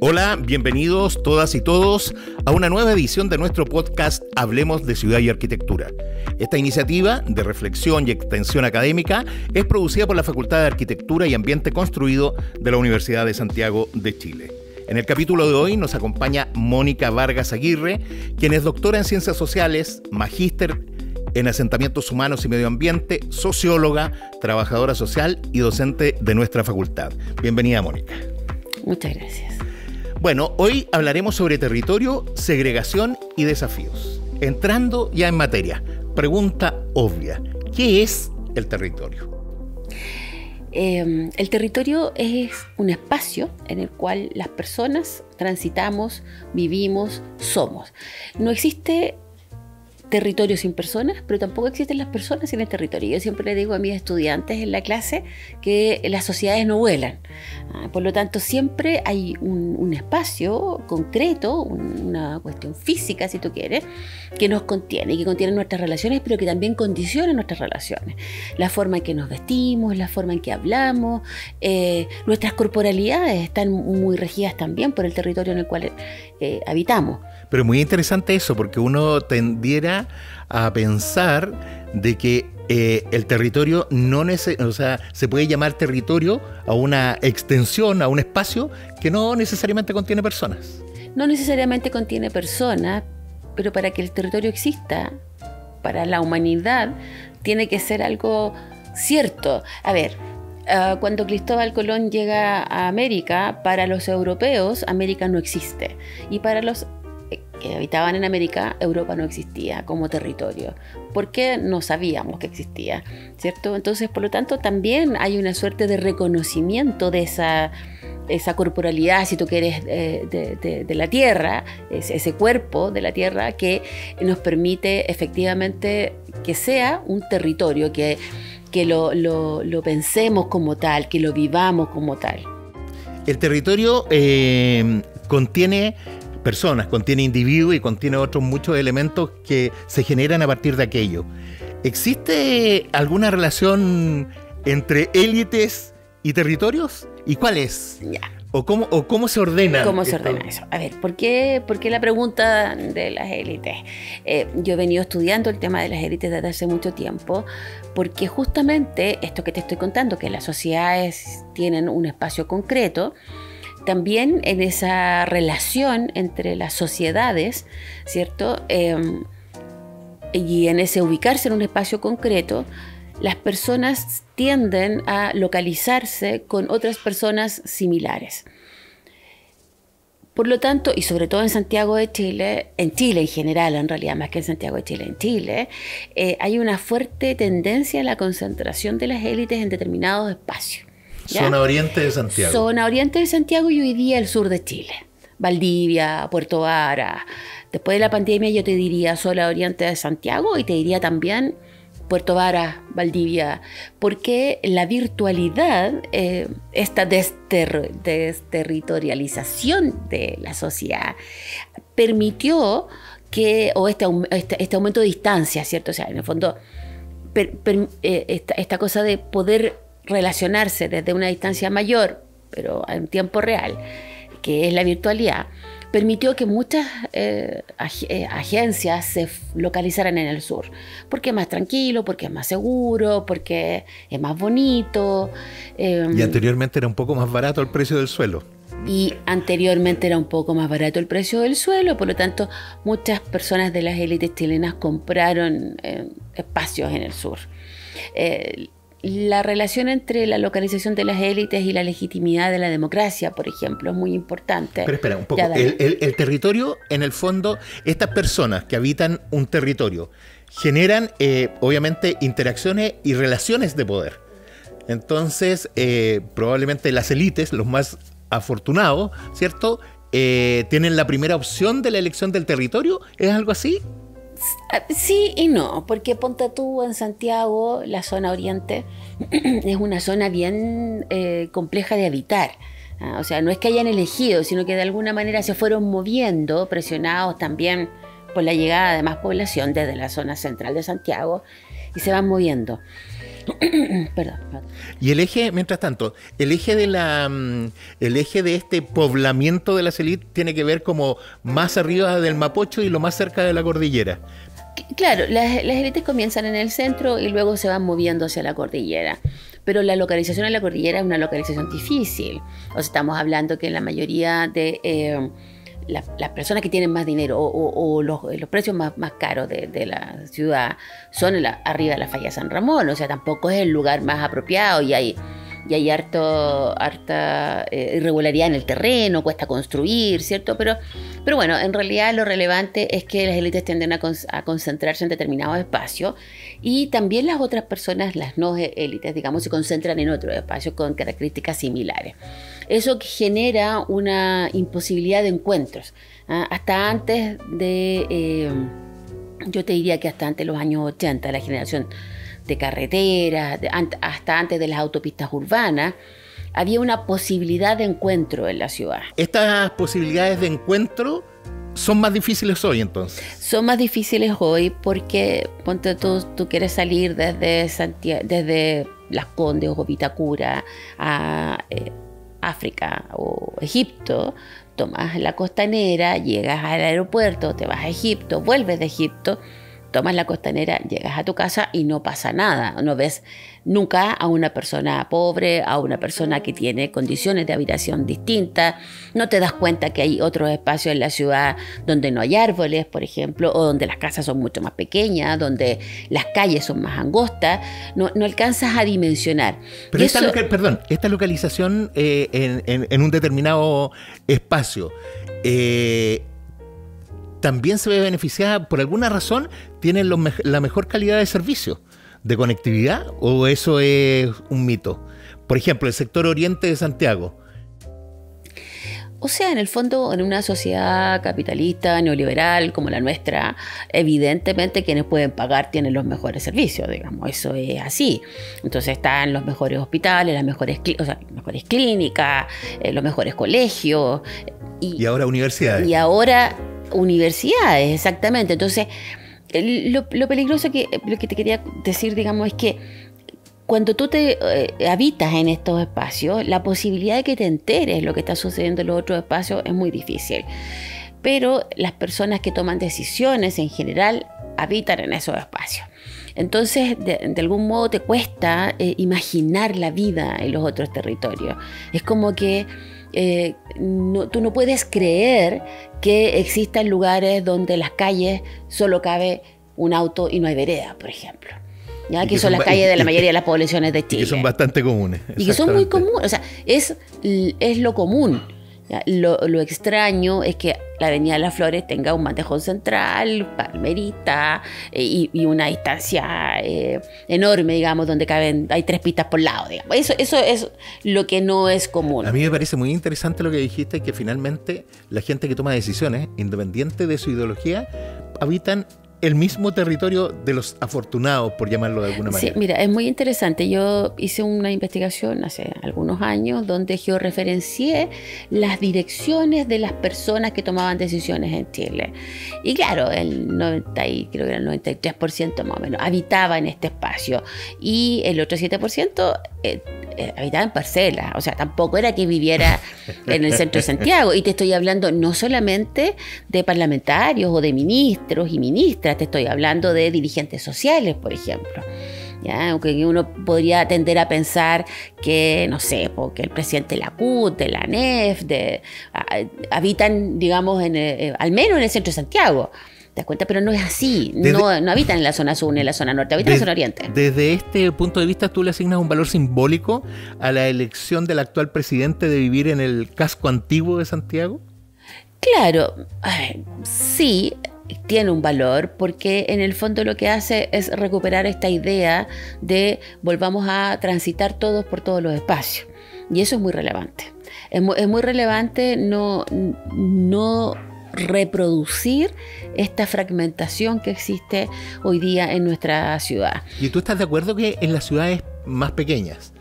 Hola, bienvenidos todas y todos a una nueva edición de nuestro podcast Hablemos de Ciudad y Arquitectura. Esta iniciativa de reflexión y extensión académica es producida por la Facultad de Arquitectura y Ambiente Construido de la Universidad de Santiago de Chile. En el capítulo de hoy nos acompaña Mónica Vargas Aguirre, quien es doctora en Ciencias Sociales, magíster en Asentamientos Humanos y Medio Ambiente, socióloga, trabajadora social y docente de nuestra facultad. Bienvenida, Mónica. Muchas gracias. Bueno, hoy hablaremos sobre territorio, segregación y desafíos. Entrando ya en materia, pregunta obvia: ¿qué es el territorio? El territorio es un espacio en el cual las personas transitamos, vivimos, somos. No existe territorio sin personas, pero tampoco existen las personas sin el territorio. Yo siempre le digo a mis estudiantes en la clase que las sociedades no vuelan. Por lo tanto, siempre hay un espacio concreto, una cuestión física, si tú quieres, que nos contiene, que contiene nuestras relaciones, pero que también condiciona nuestras relaciones. La forma en que nos vestimos, la forma en que hablamos, nuestras corporalidades están muy regidas también por el territorio en el cual habitamos. Pero muy interesante eso, porque uno tendiera a pensar de que el territorio se puede llamar territorio a una extensión, a un espacio que no necesariamente contiene personas. No necesariamente contiene personas, pero para que el territorio exista, para la humanidad, tiene que ser algo cierto. A ver, cuando Cristóbal Colón llega a América, para los europeos, América no existe. Y para los que habitaban en América, Europa no existía como territorio, porque no sabíamos que existía, ¿cierto? Entonces, por lo tanto, también hay una suerte de reconocimiento de esa corporalidad, si tú quieres, de la tierra, ese cuerpo de la tierra que nos permite efectivamente que sea un territorio, que lo pensemos como tal, que lo vivamos como tal. El territorio contiene personas, contiene individuos y contiene otros muchos elementos que se generan a partir de aquello. ¿Existe alguna relación entre élites y territorios? ¿Y cuál es? Ya. ¿O cómo se ordena? ¿Cómo se ordena eso? A ver, ¿por qué la pregunta de las élites? Yo he venido estudiando el tema de las élites desde hace mucho tiempo, porque justamente esto que te estoy contando, que las sociedades tienen un espacio concreto, también en esa relación entre las sociedades, ¿cierto? Y en ese ubicarse en un espacio concreto, las personas tienden a localizarse con otras personas similares. Por lo tanto, y sobre todo en Santiago de Chile, en Chile en general, en realidad, más que en Santiago de Chile, en Chile, hay una fuerte tendencia a la concentración de las élites en determinados espacios. ¿Ya? Zona oriente de Santiago. Zona oriente de Santiago y hoy día el sur de Chile. Valdivia, Puerto Vara. Después de la pandemia yo te diría zona oriente de Santiago y te diría también Puerto Vara, Valdivia. Porque la virtualidad, esta desterritorialización de la sociedad permitió que, o este aumento de distancia, ¿cierto? O sea, en el fondo, esta cosa de poder relacionarse desde una distancia mayor, pero en tiempo real, que es la virtualidad, permitió que muchas agencias se localizaran en el sur, porque es más tranquilo, porque es más seguro, porque es más bonito. Y anteriormente era un poco más barato el precio del suelo. Y anteriormente era un poco más barato el precio del suelo, por lo tanto muchas personas de las élites chilenas compraron espacios en el sur. La relación entre la localización de las élites y la legitimidad de la democracia, por ejemplo, es muy importante. Pero espera un poco, el territorio, en el fondo, estas personas que habitan un territorio generan, obviamente, interacciones y relaciones de poder. Entonces, probablemente las élites, los más afortunados, ¿cierto?, tienen la primera opción de la elección del territorio. ¿Es algo así? Sí y no, porque ponte tú en Santiago, la zona oriente es una zona bien compleja de habitar. O sea, no es que hayan elegido, sino que de alguna manera se fueron moviendo, presionados también por la llegada de más población desde la zona central de Santiago, y se van moviendo. Perdón. Y el eje, mientras tanto, el eje de este poblamiento de las élites tiene que ver como más arriba del Mapocho y lo más cerca de la cordillera. Claro, las élites comienzan en el centro y luego se van moviendo hacia la cordillera. Pero la localización en la cordillera es una localización difícil. O sea, estamos hablando que la mayoría de las personas que tienen más dinero o los precios más caros de la ciudad son arriba de la falla San Ramón. O sea, tampoco es el lugar más apropiado y hay harta irregularidad en el terreno, cuesta construir, ¿cierto? Pero bueno, en realidad lo relevante es que las élites tienden a concentrarse en determinados espacios y también las otras personas, las no élites, digamos, se concentran en otros espacios con características similares. Eso genera una imposibilidad de encuentros. Hasta antes de, yo te diría que hasta antes de los años 80, la generación de carreteras, hasta antes de las autopistas urbanas, había una posibilidad de encuentro en la ciudad. ¿Estas posibilidades de encuentro son más difíciles hoy entonces? Son más difíciles hoy porque, ponte tú quieres salir desde Santiago, desde Las Condes o Vitacura a África o Egipto, tomas la costanera, llegas al aeropuerto, te vas a Egipto, vuelves de Egipto, tomas la costanera, llegas a tu casa y no pasa nada. No ves nunca a una persona pobre, a una persona que tiene condiciones de habitación distintas. No te das cuenta que hay otros espacios en la ciudad donde no hay árboles, por ejemplo, o donde las casas son mucho más pequeñas, donde las calles son más angostas. No alcanzas a dimensionar. Pero esta localización en un determinado espacio también se ve beneficiada, por alguna razón, tienen la mejor calidad de servicio, de conectividad, o eso es un mito. Por ejemplo, el sector oriente de Santiago. O sea, en el fondo, en una sociedad capitalista, neoliberal como la nuestra, evidentemente quienes pueden pagar tienen los mejores servicios, digamos, eso es así. Entonces están los mejores hospitales, las mejores clínicas, los mejores colegios. Y ahora universidades. Y ahora universidades, exactamente. Entonces, lo peligroso lo que te quería decir, digamos, es que cuando tú te habitas en estos espacios, la posibilidad de que te enteres lo que está sucediendo en los otros espacios es muy difícil. Pero las personas que toman decisiones en general habitan en esos espacios. Entonces, de algún modo te cuesta imaginar la vida en los otros territorios. Es como que tú no puedes creer que existan lugares donde las calles solo cabe un auto y no hay vereda, por ejemplo. ¿Ya? Que son las calles de la mayoría de las poblaciones de Chile. Y que son bastante comunes. Y que son muy comunes. O sea, es lo común. ¿Ya? Lo extraño es que la Avenida de las Flores tenga un mantejón central, palmerita y una distancia enorme, digamos, donde hay 3 pistas por lado, digamos. Eso es lo que no es común. A mí me parece muy interesante lo que dijiste, que finalmente la gente que toma decisiones, independiente de su ideología, habitan el mismo territorio de los afortunados, por llamarlo de alguna manera. Sí, mira, es muy interesante. Yo hice una investigación hace algunos años donde georreferencié las direcciones de las personas que tomaban decisiones en Chile. Y claro, creo que era el 93% más o menos habitaba en este espacio. Y el otro 7% habitaba en parcelas. O sea, tampoco era que viviera en el centro de Santiago. Y te estoy hablando no solamente de parlamentarios o de ministros y ministras, te estoy hablando de dirigentes sociales, por ejemplo. ¿Ya? Aunque uno podría tender a pensar que, no sé, porque el presidente de la CUT, de la ANEF, habitan, digamos, al menos en el centro de Santiago. ¿Te das cuenta? Pero no es así. No habitan en la zona sur ni en la zona norte, habitan en la zona oriente. Desde este punto de vista, ¿tú le asignas un valor simbólico a la elección del actual presidente de vivir en el casco antiguo de Santiago? Claro, sí, tiene un valor, porque en el fondo lo que hace es recuperar esta idea de volvamos a transitar todos por todos los espacios. Y eso es muy relevante. Es muy relevante no reproducir esta fragmentación que existe hoy día en nuestra ciudad. ¿Y tú estás de acuerdo que en las ciudades más pequeñas,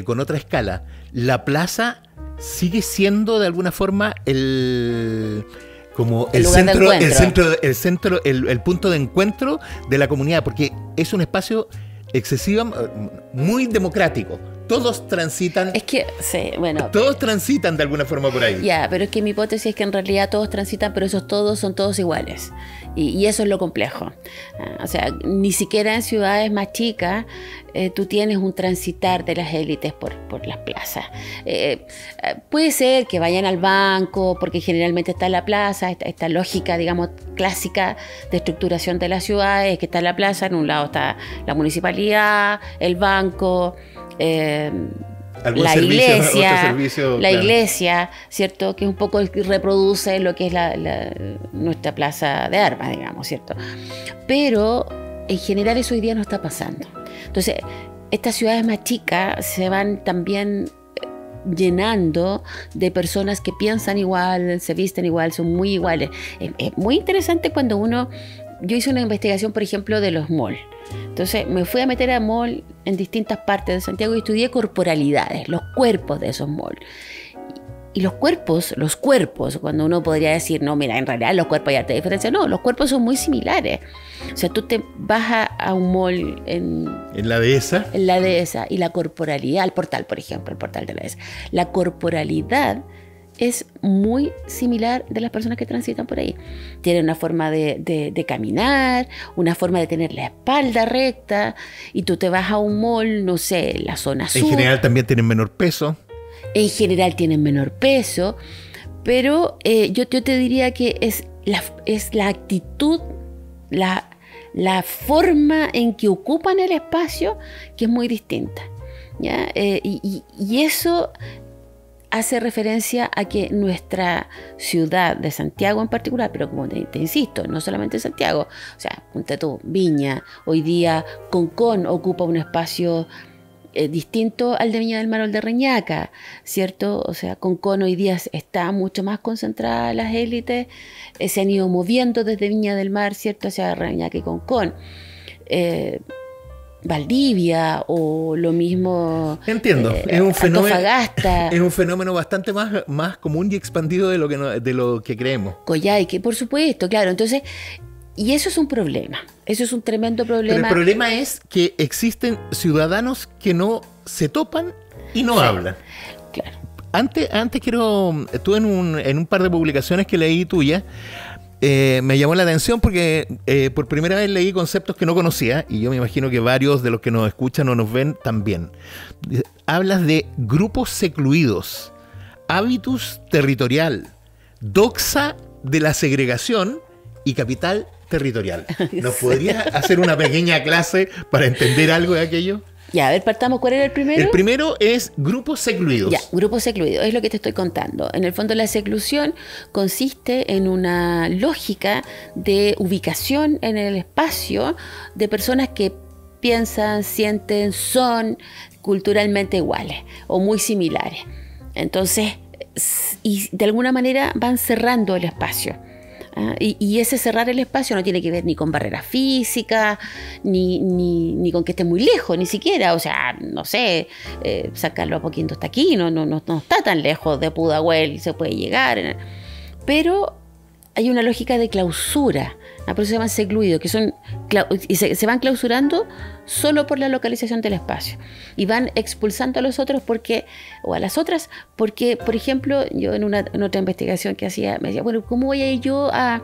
con otra escala, la plaza sigue siendo de alguna forma el punto de encuentro de la comunidad? Porque es un espacio muy democrático. Todos transitan. Es que, sí, bueno. Todos transitan de alguna forma por ahí. Ya, pero es que mi hipótesis es que en realidad todos transitan, pero esos todos son todos iguales. Y eso es lo complejo. O sea, ni siquiera en ciudades más chicas tú tienes un transitar de las élites por las plazas. Puede ser que vayan al banco, porque generalmente está en la plaza, esta lógica, digamos, clásica de estructuración de las ciudades, que está en la plaza, en un lado está la municipalidad, el banco, la iglesia, ¿cierto? Que un poco reproduce lo que es nuestra plaza de armas, digamos, ¿cierto? Pero en general eso hoy día no está pasando. Entonces, estas ciudades más chicas se van también llenando de personas que piensan igual, se visten igual, son muy iguales. Es muy interesante cuando yo hice una investigación, por ejemplo, de los malls. Entonces me fui a meter a mall en distintas partes de Santiago y estudié corporalidades, los cuerpos de esos malls. Y los cuerpos, cuando uno podría decir, no, mira, en realidad los cuerpos hay harta diferencia. No, los cuerpos son muy similares. O sea, tú te vas a un mall en la dehesa. En la dehesa, y la corporalidad, el portal, por ejemplo, el portal de la dehesa. La corporalidad es muy similar de las personas que transitan por ahí. Tienen una forma de caminar, una forma de tener la espalda recta, y tú te vas a un mall, no sé, la zona sur. En general también tienen menor peso. En general tienen menor peso, pero yo te diría que es la actitud, la forma en que ocupan el espacio que es muy distinta, ¿ya? Y eso hace referencia a que nuestra ciudad de Santiago en particular, pero como te insisto, no solamente Santiago, o sea, ponte tú, Viña, hoy día Concón ocupa un espacio distinto al de Viña del Mar o el de Reñaca, ¿cierto? O sea, Concón hoy día está mucho más concentrada las élites, se han ido moviendo desde Viña del Mar, ¿cierto?, hacia Reñaca y Concón. Valdivia o lo mismo. Entiendo, es un fenómeno. Antofagasta. Es un fenómeno bastante más común y expandido de lo que creemos. Coyhaique, por supuesto, claro. Entonces, y eso es un problema. Eso es un tremendo problema. Pero el problema es que existen ciudadanos que no se topan y no hablan. Claro. Antes estuve en un par de publicaciones que leí tuya. Me llamó la atención porque por primera vez leí conceptos que no conocía, y yo me imagino que varios de los que nos escuchan o nos ven también. Hablas de grupos secluidos, habitus territorial, doxa de la segregación y capital territorial. ¿Nos podrías hacer una pequeña clase para entender algo de aquello? Ya, a ver, partamos. ¿Cuál era el primero? El primero es grupos secluidos. Ya, grupos secluidos, es lo que te estoy contando. En el fondo, la seclusión consiste en una lógica de ubicación en el espacio de personas que piensan, sienten, son culturalmente iguales o muy similares. Entonces, y de alguna manera van cerrando el espacio. Y ese cerrar el espacio no tiene que ver ni con barreras físicas, ni con que esté muy lejos, ni siquiera. O sea, no sé, sacarlo a poquito hasta aquí, no está tan lejos de Pudahuel, se puede llegar. Pero hay una lógica de clausura, por eso se llaman secluidos, que se van clausurando solo por la localización del espacio. Y van expulsando a los otros o a las otras, porque, por ejemplo, yo en otra investigación que hacía, me decía, bueno, ¿cómo voy a ir yo a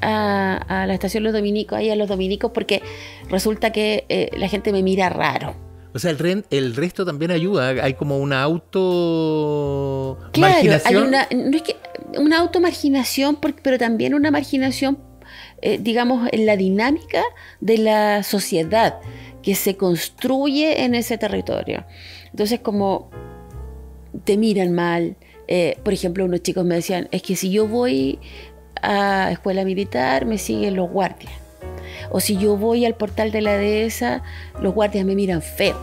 la estación Los Dominicos, ahí a Los Dominicos? Porque resulta que la gente me mira raro. O sea, el resto también ayuda, hay como una automarginación. Claro, no es que una automarginación, pero también una marginación, digamos, en la dinámica de la sociedad que se construye en ese territorio. Entonces, como te miran mal, por ejemplo, unos chicos me decían, es que si yo voy a escuela militar, me siguen los guardias. O si yo voy al portal de la dehesa, los guardias me miran feo.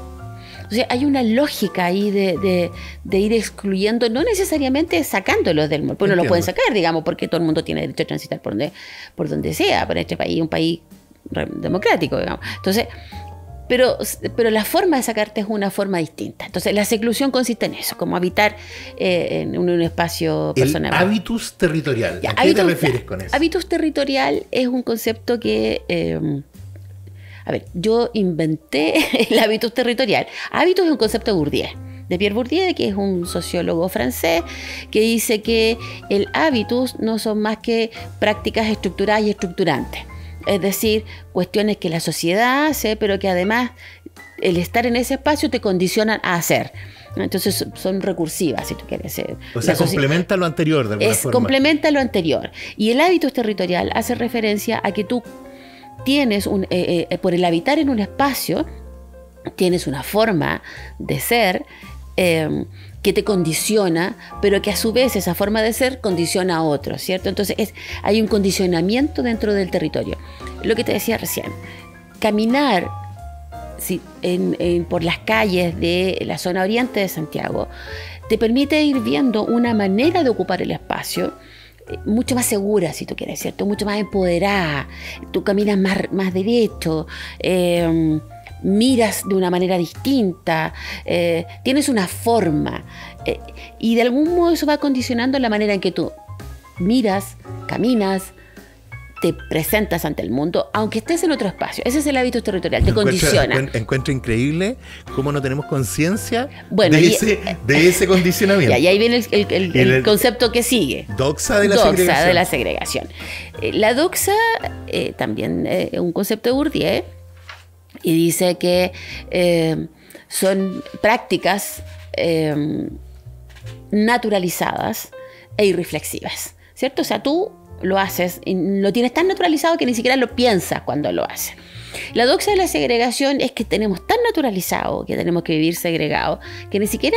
O sea, hay una lógica ahí de ir excluyendo, no necesariamente sacándolos del mall, pues no lo pueden sacar, digamos, porque todo el mundo tiene derecho a transitar por donde sea, para este país, un país democrático, digamos. Entonces, pero la forma de sacarte es una forma distinta. Entonces, la seclusión consiste en eso, como habitar en un espacio personal. El habitus territorial. ¿A qué te refieres con eso? Habitus territorial es un concepto que A ver, yo inventé el hábitus territorial. Hábitus es un concepto de Bourdieu, de Pierre Bourdieu, que es un sociólogo francés, que dice que el hábitus no son más que prácticas estructuradas y estructurantes. Es decir, cuestiones que la sociedad hace, pero que además el estar en ese espacio te condicionan a hacer. Entonces son recursivas, si tú quieres. O sea, complementa lo anterior de alguna forma. Complementa lo anterior. Y el hábitus territorial hace referencia a que tú tienes, por el habitar en un espacio, tienes una forma de ser que te condiciona, pero que a su vez esa forma de ser condiciona a otros, ¿cierto? Entonces hay un condicionamiento dentro del territorio. Lo que te decía recién, caminar por las calles de la zona oriente de Santiago te permite ir viendo una manera de ocupar el espacio mucho más segura, si tú quieres, ¿cierto? Mucho más empoderada. Tú caminas más derecho, miras de una manera distinta, tienes una forma, y de algún modo eso va condicionando la manera en que tú miras, caminas, te presentas ante el mundo, aunque estés en otro espacio. Ese es el hábito territorial, te condiciona. Encuentro increíble cómo no tenemos conciencia de ese condicionamiento. Y ahí viene el concepto que sigue. Doxa de la segregación. La doxa también es un concepto de Bourdieu, y dice que son prácticas naturalizadas e irreflexivas, ¿cierto? O sea, tú lo haces y lo tienes tan naturalizado que ni siquiera lo piensas cuando lo haces. La doxa de la segregación es que tenemos tan naturalizado que tenemos que vivir segregados que ni siquiera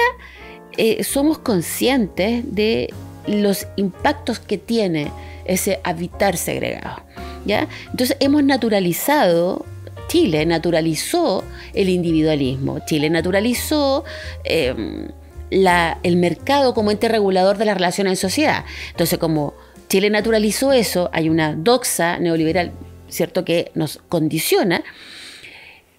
somos conscientes de los impactos que tiene ese habitar segregado, ¿ya? Entonces hemos naturalizado, Chile naturalizó el individualismo, Chile naturalizó el mercado como ente regulador de las relaciones en sociedad. Entonces, como Chile naturalizó eso, hay una doxa neoliberal, ¿cierto?, que nos condiciona.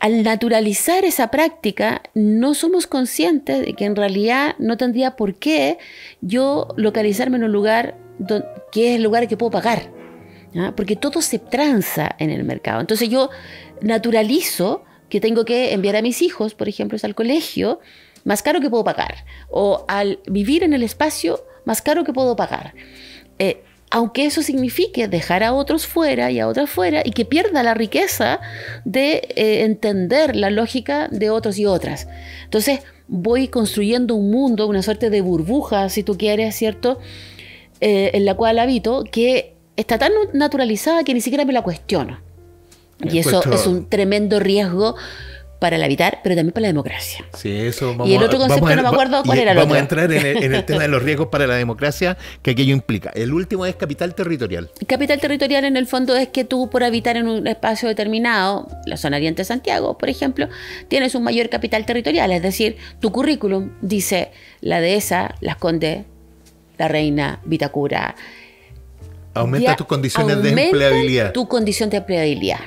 Al naturalizar esa práctica, no somos conscientes de que en realidad no tendría por qué yo localizarme en un lugar que es el lugar que puedo pagar, ¿ya? Porque todo se transa en el mercado. Entonces yo naturalizo que tengo que enviar a mis hijos, por ejemplo, al colegio más caro que puedo pagar, o al vivir en el espacio más caro que puedo pagar. Aunque eso signifique dejar a otros fuera y a otras fuera, y que pierda la riqueza de entender la lógica de otros y otras. Entonces voy construyendo un mundo, una suerte de burbuja, si tú quieres, ¿cierto?, en la cual habito, que está tan naturalizada que ni siquiera me la cuestiono. Y eso es un tremendo riesgo para el habitar, pero también para la democracia. Sí, eso y el otro concepto no me acuerdo cuál era el otro. Vamos a entrar en el tema de los riesgos para la democracia que aquello implica. El último es capital territorial. Capital territorial, en el fondo, es que tú, por habitar en un espacio determinado, la zona oriente de Santiago, por ejemplo, tienes un mayor capital territorial. Es decir, tu currículum dice la Dehesa, Las Condes, La Reina, Vitacura. Aumenta tus condiciones de empleabilidad. Tu condición de empleabilidad.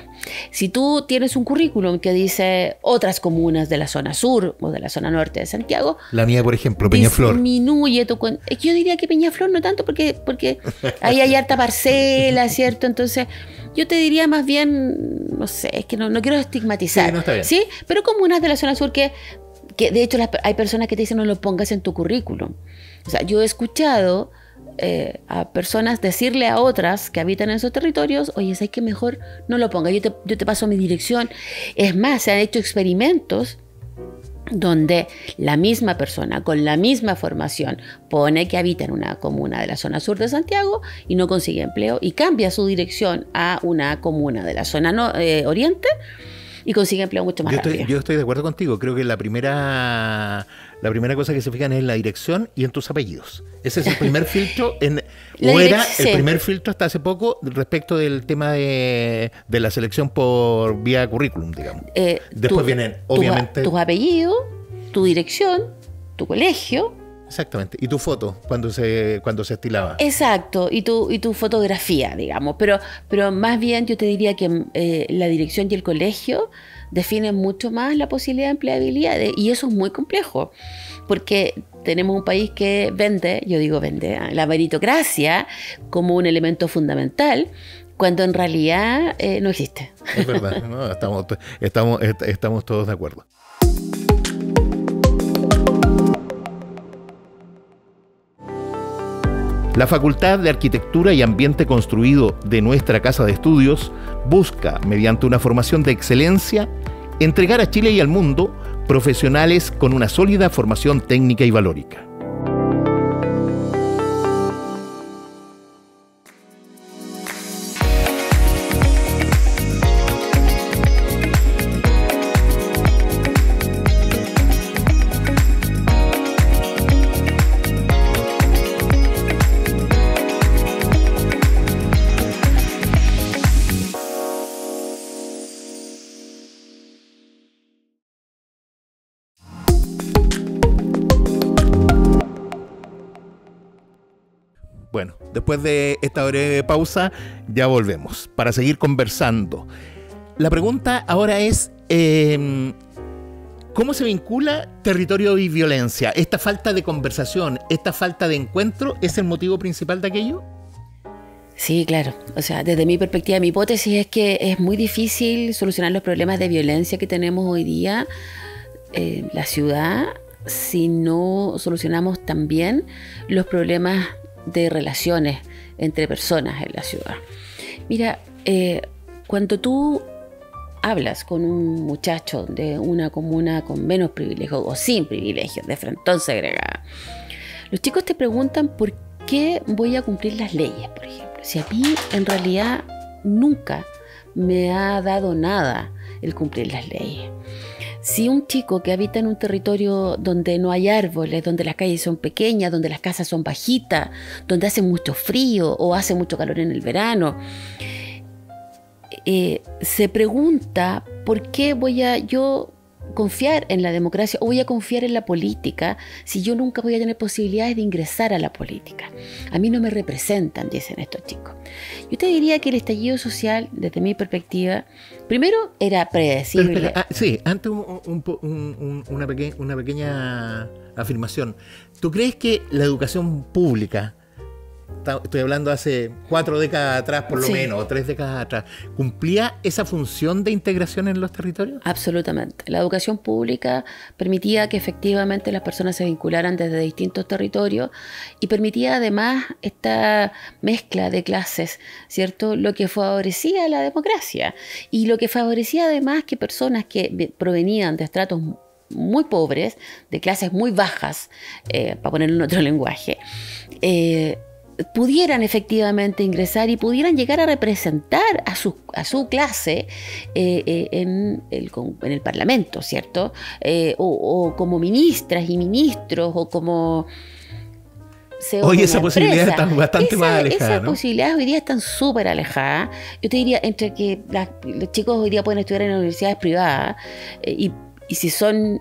Si tú tienes un currículum que dice otras comunas de la zona sur o de la zona norte de Santiago, la mía, por ejemplo, Peñaflor, disminuye tu... Yo diría que Peñaflor no tanto, porque ahí hay harta parcela, ¿cierto? Entonces yo te diría más bien, no sé, es que no quiero estigmatizar. Sí, no está bien. ¿Sí? Pero comunas de la zona sur que de hecho hay personas que te dicen no lo pongas en tu currículum. O sea, yo he escuchado a personas decirle a otras que habitan en esos territorios: oye, ¿sabes qué? Mejor no lo ponga, yo te paso mi dirección. Es más, se han hecho experimentos donde la misma persona con la misma formación pone que habita en una comuna de la zona sur de Santiago y no consigue empleo, y cambia su dirección a una comuna de la zona oriente y consigue empleo mucho más rápido. Yo estoy de acuerdo contigo. Creo que la primera cosa que se fijan es la dirección y en tus apellidos. Ese es el primer filtro. El primer filtro hasta hace poco respecto del tema de la selección por vía currículum, digamos. Después vienen, obviamente... Tus apellidos, tu dirección, tu colegio. Exactamente. Y tu foto, cuando se estilaba. Exacto. Y tu fotografía, digamos. Pero más bien yo te diría que la dirección y el colegio definen mucho más la posibilidad de empleabilidad. Y eso es muy complejo. Porque tenemos un país que vende la meritocracia como un elemento fundamental, cuando en realidad no existe. Es verdad, ¿no? Estamos todos de acuerdo. La Facultad de Arquitectura y Ambiente Construido de nuestra Casa de Estudios busca, mediante una formación de excelencia, entregar a Chile y al mundo profesionales con una sólida formación técnica y valórica. Bueno, después de esta breve pausa, ya volvemos para seguir conversando. La pregunta ahora es, ¿cómo se vincula territorio y violencia? ¿Esta falta de conversación, esta falta de encuentro es el motivo principal de aquello? Sí, claro. O sea, desde mi perspectiva, mi hipótesis es que es muy difícil solucionar los problemas de violencia que tenemos hoy día en la ciudad si no solucionamos también los problemas de relaciones entre personas en la ciudad. Mira, cuando tú hablas con un muchacho de una comuna con menos privilegios o sin privilegios, de frontón segregada, los chicos te preguntan por qué voy a cumplir las leyes, por ejemplo. Si a mí en realidad nunca me ha dado nada el cumplir las leyes. Si un chico que habita en un territorio donde no hay árboles, donde las calles son pequeñas, donde las casas son bajitas, donde hace mucho frío o hace mucho calor en el verano, se pregunta por qué voy a yo confiar en la democracia o voy a confiar en la política si yo nunca voy a tener posibilidades de ingresar a la política. A mí no me representan, dicen estos chicos. Yo te diría que el estallido social, desde mi perspectiva, primero era predecible. Sí, antes una pequeña afirmación. ¿Tú crees que la educación pública, estoy hablando hace 4 décadas atrás por lo menos, o 3 décadas atrás, cumplía esa función de integración en los territorios? Absolutamente. La educación pública permitía que efectivamente las personas se vincularan desde distintos territorios y permitía además esta mezcla de clases, ¿cierto? Lo que favorecía la democracia y lo que favorecía además que personas que provenían de estratos muy pobres, de clases muy bajas, para ponerlo en otro lenguaje, pudieran efectivamente ingresar y pudieran llegar a representar a su clase en el Parlamento, ¿cierto? O como ministras y ministros, o como CEO. Hoy esa posibilidad está bastante más alejada, esas posibilidades hoy día están súper alejadas. Yo te diría, entre que los chicos hoy día pueden estudiar en universidades privadas y si son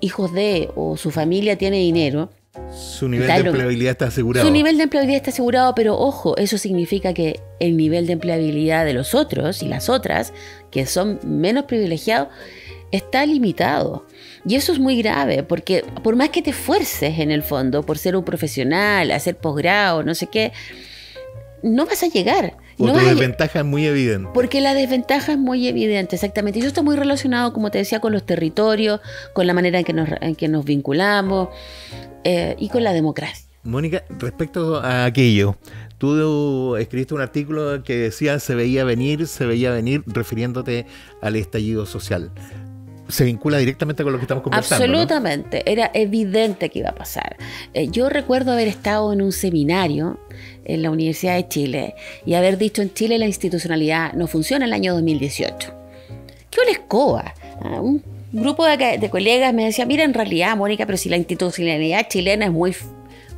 hijos de o su familia tiene dinero, su nivel de empleabilidad está asegurado. Su nivel de empleabilidad está asegurado, pero ojo, eso significa que el nivel de empleabilidad de los otros y las otras, que son menos privilegiados, está limitado. Y eso es muy grave, porque por más que te esfuerces en el fondo por ser un profesional, hacer posgrado, no sé qué, no vas a llegar. O tu desventaja es muy evidente. Porque la desventaja es muy evidente, exactamente. Y eso está muy relacionado, como te decía, con los territorios, con la manera en que nos vinculamos y con la democracia. Mónica, respecto a aquello, tú escribiste un artículo que decía se veía venir, refiriéndote al estallido social. ¿Se vincula directamente con lo que estamos conversando? Absolutamente, ¿no? Era evidente que iba a pasar. Yo recuerdo haber estado en un seminario en la Universidad de Chile y haber dicho: en Chile la institucionalidad no funciona en el año 2018. ¡Qué ole escoba! Un grupo de colegas me decía: mira, en realidad, Mónica, pero si la institucionalidad chilena es muy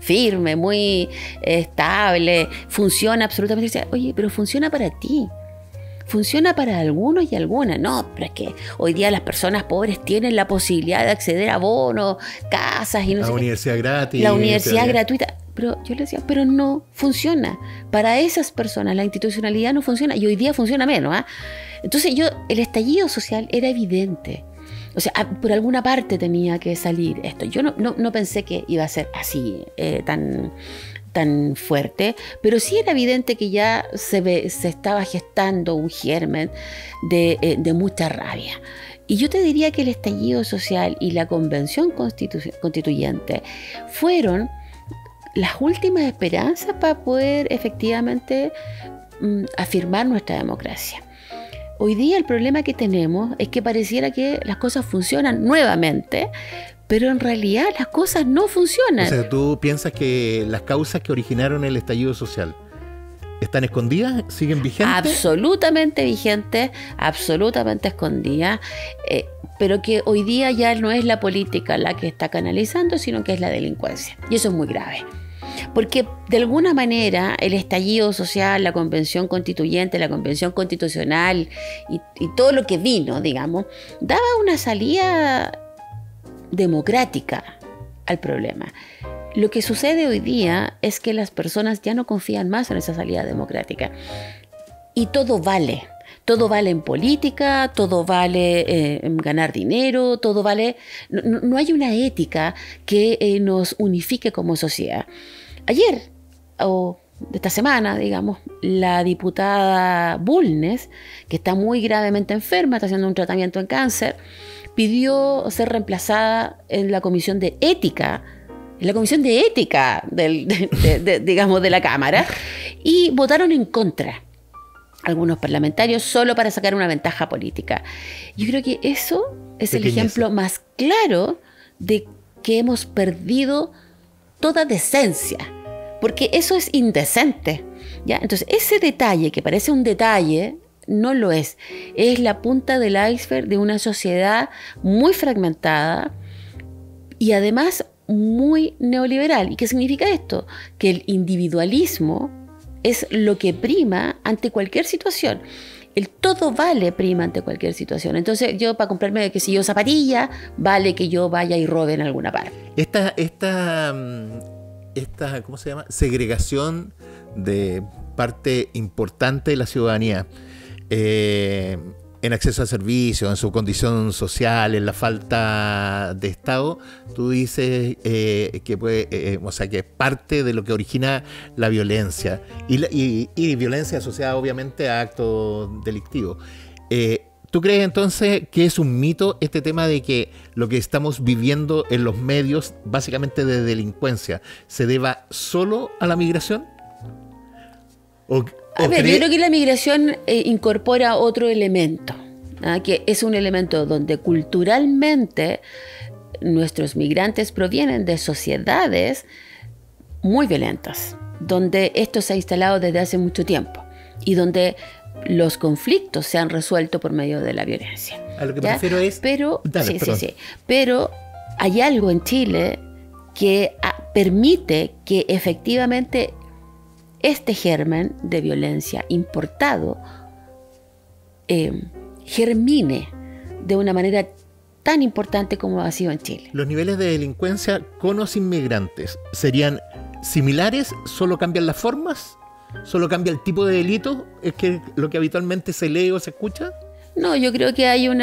firme, muy estable, funciona absolutamente. Y decía: oye, pero funciona para ti. Funciona para algunos y algunas. No, pero es que hoy día las personas pobres tienen la posibilidad de acceder a bonos, casas y no sé qué. La universidad gratis. La universidad gratuita. Pero yo le decía, pero no funciona. Para esas personas la institucionalidad no funciona y hoy día funciona menos. Entonces el estallido social era evidente. O sea, por alguna parte tenía que salir esto. Yo no pensé que iba a ser así, tan tan fuerte, pero sí era evidente que ya se estaba gestando un germen de mucha rabia. Y yo te diría que el estallido social y la convención constituyente fueron las últimas esperanzas para poder efectivamente afirmar nuestra democracia. Hoy día el problema que tenemos es que pareciera que las cosas funcionan nuevamente, pero en realidad las cosas no funcionan. O sea, ¿tú piensas que las causas que originaron el estallido social están escondidas? ¿Siguen vigentes? Absolutamente vigentes, absolutamente escondidas, pero que hoy día ya no es la política la que está canalizando, sino que es la delincuencia. Y eso es muy grave. Porque de alguna manera el estallido social, la convención constituyente, la convención constitucional y todo lo que vino, digamos, daba una salida democrática al problema. Lo que sucede hoy día es que las personas ya no confían más en esa salida democrática. Y todo vale. Todo vale en política, todo vale en ganar dinero, todo vale... No hay una ética que nos unifique como sociedad. Ayer, o de esta semana, digamos, la diputada Bulnes, que está muy gravemente enferma, está haciendo un tratamiento en cáncer, pidió ser reemplazada en la comisión de ética, digamos, de la Cámara, y votaron en contra algunos parlamentarios solo para sacar una ventaja política. Yo creo que eso es el ejemplo más claro de que hemos perdido toda decencia, porque eso es indecente, ¿ya? Entonces, ese detalle que parece un detalle, no lo es. Es la punta del iceberg de una sociedad muy fragmentada y además muy neoliberal. ¿Y qué significa esto? Que el individualismo es lo que prima ante cualquier situación. El todo vale prima ante cualquier situación. Entonces, yo para comprarme, qué sé yo, zapatilla, vale que yo vaya y robe en alguna parte. Esta ¿cómo se llama? Segregación de parte importante de la ciudadanía en acceso a servicios, en su condición social, en la falta de Estado, tú dices que puede, o sea, que es parte de lo que origina la violencia y violencia asociada obviamente a actos delictivos. ¿Tú crees entonces que es un mito este tema de que lo que estamos viviendo en los medios, básicamente de delincuencia, se deba solo a la migración? A ver, yo creo que la migración incorpora otro elemento, que es un elemento donde culturalmente nuestros migrantes provienen de sociedades muy violentas, donde esto se ha instalado desde hace mucho tiempo y donde los conflictos se han resuelto por medio de la violencia. A lo que me refiero es... Pero, pero hay algo en Chile que permite que efectivamente este germen de violencia importado germine de una manera tan importante como ha sido en Chile. ¿Los niveles de delincuencia con o sin migrantes serían similares? ¿Solo cambian las formas? ¿Solo cambia el tipo de delito? ¿Es que lo que habitualmente se lee o se escucha? No, yo creo que hay ¿Un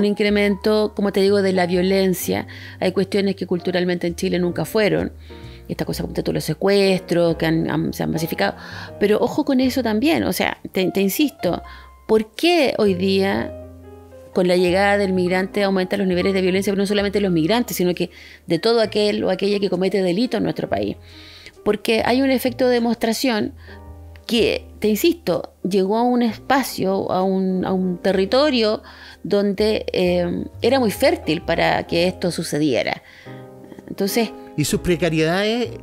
incremento, como te digo, de la violencia. Hay cuestiones que culturalmente en Chile nunca fueron. Esta cosa como todos los secuestros que se han masificado. Pero ojo con eso también. O sea, te insisto, ¿por qué hoy día, con la llegada del migrante, aumentan los niveles de violencia? Pero no solamente los migrantes, sino que de todo aquel o aquella que comete delito en nuestro país. Porque hay un efecto de demostración que, te insisto, llegó a un espacio, a un territorio donde era muy fértil para que esto sucediera. Entonces... Y sus precariedades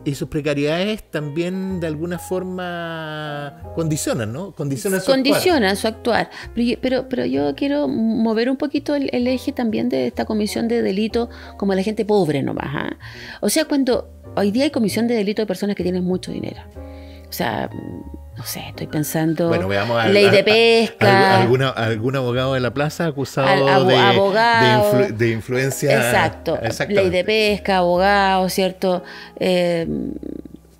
también de alguna forma condicionan, ¿no? Condicionan su actuar. Pero yo quiero mover un poquito el eje también de esta comisión de delito como la gente pobre nomás, ¿eh? O sea, cuando hoy día hay comisión de delito de personas que tienen mucho dinero. O sea, no sé, estoy pensando, bueno, veamos ley de pesca. ¿Algún abogado de la plaza acusado de influencia? Exacto. Ley de pesca, abogado, ¿cierto?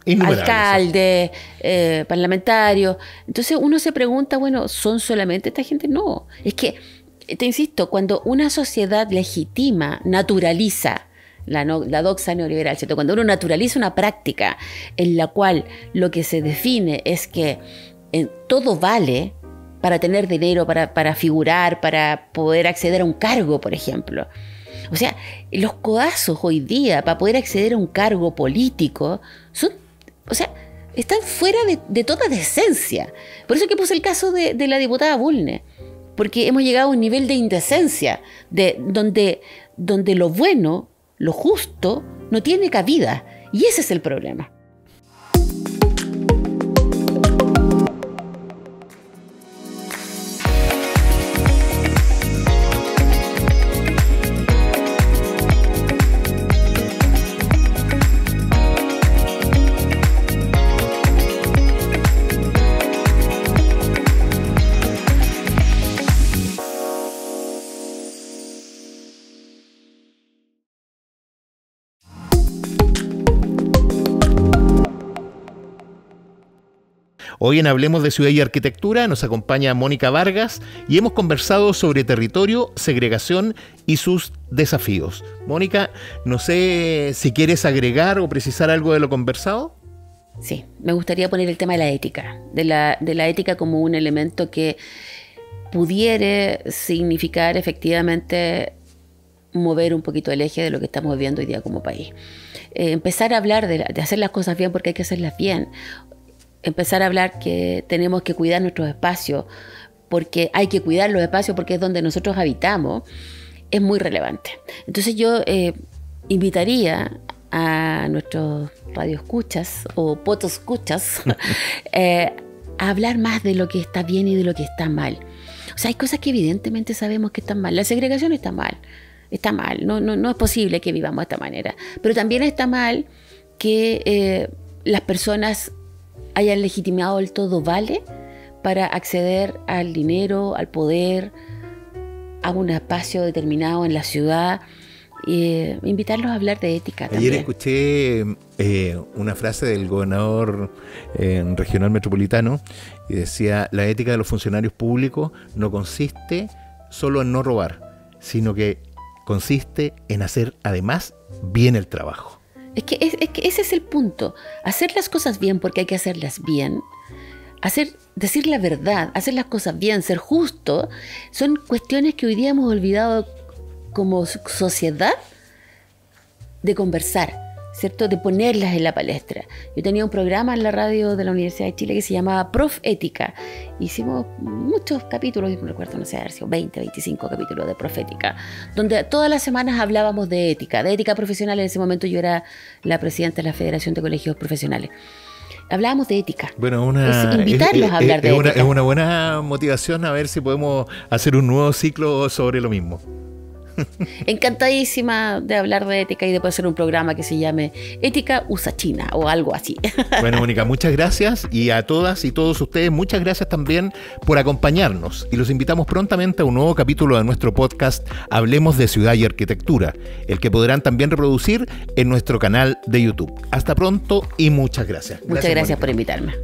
Alcalde, parlamentario. Entonces uno se pregunta, bueno, ¿son solamente esta gente? No. Es que, te insisto, cuando una sociedad legitima, naturaliza la doxa neoliberal, ¿cierto? Cuando uno naturaliza una práctica en la cual lo que se define es que todo vale para tener dinero, para figurar, para poder acceder a un cargo, por ejemplo. O sea, los codazos hoy día para poder acceder a un cargo político están fuera de toda decencia. Por eso que puse el caso de la diputada Bulnes, porque hemos llegado a un nivel de indecencia donde lo bueno, lo justo, no tiene cabida. Y ese es el problema. Hoy en Hablemos de Ciudad y Arquitectura nos acompaña Mónica Vargas y hemos conversado sobre territorio, segregación y sus desafíos. Mónica, no sé si quieres agregar o precisar algo de lo conversado. Sí, me gustaría poner el tema de la ética, de la ética como un elemento que pudiera significar efectivamente mover un poquito el eje de lo que estamos viviendo hoy día como país. Empezar a hablar de hacer las cosas bien porque hay que hacerlas bien. Empezar a hablar que tenemos que cuidar nuestros espacios, porque hay que cuidar los espacios porque es donde nosotros habitamos, es muy relevante. Entonces yo invitaría a nuestros radioescuchas o potoscuchas a hablar más de lo que está bien y de lo que está mal. O sea, hay cosas que evidentemente sabemos que están mal. La segregación está mal, no es posible que vivamos de esta manera. Pero también está mal que las personas hayan legitimado el todo vale para acceder al dinero, al poder, a un espacio determinado en la ciudad. Invitarlos a hablar de ética también. Ayer escuché una frase del gobernador regional metropolitano y decía: la ética de los funcionarios públicos no consiste solo en no robar, sino que consiste en hacer además bien el trabajo. Es que ese es el punto. Hacer las cosas bien porque hay que hacerlas bien. Decir la verdad, hacer las cosas bien, ser justo, son cuestiones que hoy día hemos olvidado como sociedad de conversar, ¿cierto? De ponerlas en la palestra. Yo tenía un programa en la radio de la Universidad de Chile que se llamaba Prof Ética. Hicimos muchos capítulos, no recuerdo, no sé, haber sido 20, 25 capítulos de Prof Ética, donde todas las semanas hablábamos de ética profesional. En ese momento yo era la presidenta de la Federación de Colegios Profesionales. Hablábamos de ética. Bueno, invitarlos a hablar de ética. Es una buena motivación a ver si podemos hacer un nuevo ciclo sobre lo mismo. Encantadísima de hablar de ética y de poder hacer un programa que se llame Ética USA China o algo así. Bueno, Mónica, muchas gracias, y a todas y todos ustedes muchas gracias también por acompañarnos, y los invitamos prontamente a un nuevo capítulo de nuestro podcast Hablemos de Ciudad y Arquitectura, el que podrán también reproducir en nuestro canal de YouTube. Hasta pronto y muchas gracias. Muchas gracias por invitarme.